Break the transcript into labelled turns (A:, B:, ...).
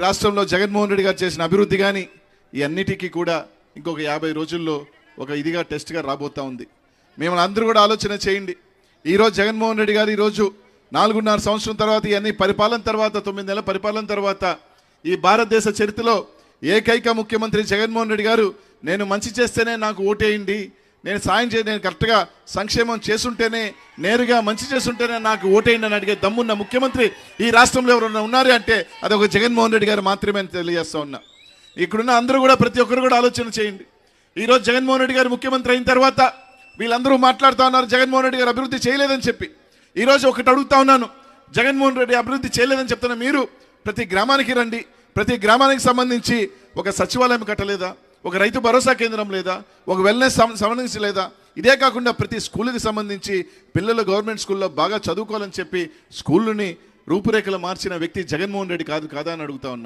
A: రాష్ట్రంలో జగన్మోహన్ రెడ్డి గారు చేసిన అభివృద్ధి కానీ ఈ అన్నిటికీ కూడా ఇంకొక 50 రోజుల్లో ఒక ఇదిగా టెస్ట్గా రాబోతా ఉంది. మిమ్మల్ని అందరూ కూడా ఆలోచన చేయండి. ఈరోజు జగన్మోహన్ రెడ్డి గారు ఈరోజు 4.5 సంవత్సరం తర్వాత ఇవన్నీ పరిపాలన తర్వాత 9 నెలల పరిపాలన తర్వాత ఈ భారతదేశ చరిత్రలో ఏకైక ముఖ్యమంత్రి జగన్మోహన్ రెడ్డి గారు నేను మంచి చేస్తేనే నాకు ఓటేయండి, నేను సాయం నేను కరెక్ట్గా సంక్షేమం చేసుంటేనే నేరుగా మంచి చేస్తుంటేనే నాకు ఓటేయండి అని అడిగే దమ్మున్న ముఖ్యమంత్రి ఈ రాష్ట్రంలో ఎవరన్నా ఉన్నారు అంటే అది ఒక జగన్మోహన్ రెడ్డి గారు మాత్రమే అని తెలియజేస్తా ఉన్నా. ఇక్కడున్న అందరూ కూడా ప్రతి ఒక్కరు కూడా ఆలోచన చేయండి. ఈరోజు జగన్మోహన్ రెడ్డి గారు ముఖ్యమంత్రి అయిన తర్వాత వీళ్ళందరూ మాట్లాడుతూ ఉన్నారు జగన్మోహన్ రెడ్డి గారు అభివృద్ధి చేయలేదని చెప్పి. ఈరోజు ఒకటి అడుగుతా ఉన్నాను, జగన్మోహన్ రెడ్డి అభివృద్ధి చేయలేదని చెప్తున్నా మీరు ప్రతి గ్రామానికి రండి, ప్రతి గ్రామానికి సంబంధించి ఒక సచివాలయం కట్టలేదా, ఒక రైతు భరోసా కేంద్రం లేదా, ఒక వెల్నెస్ సంబంధించి లేదా, ఇదే కాకుండా ప్రతి స్కూల్కి సంబంధించి పిల్లలు గవర్నమెంట్ స్కూల్లో బాగా చదువుకోవాలని చెప్పి స్కూళ్ళని రూపురేఖలు మార్చిన వ్యక్తి జగన్మోహన్ రెడ్డి కాదా అని అడుగుతా ఉన్నా.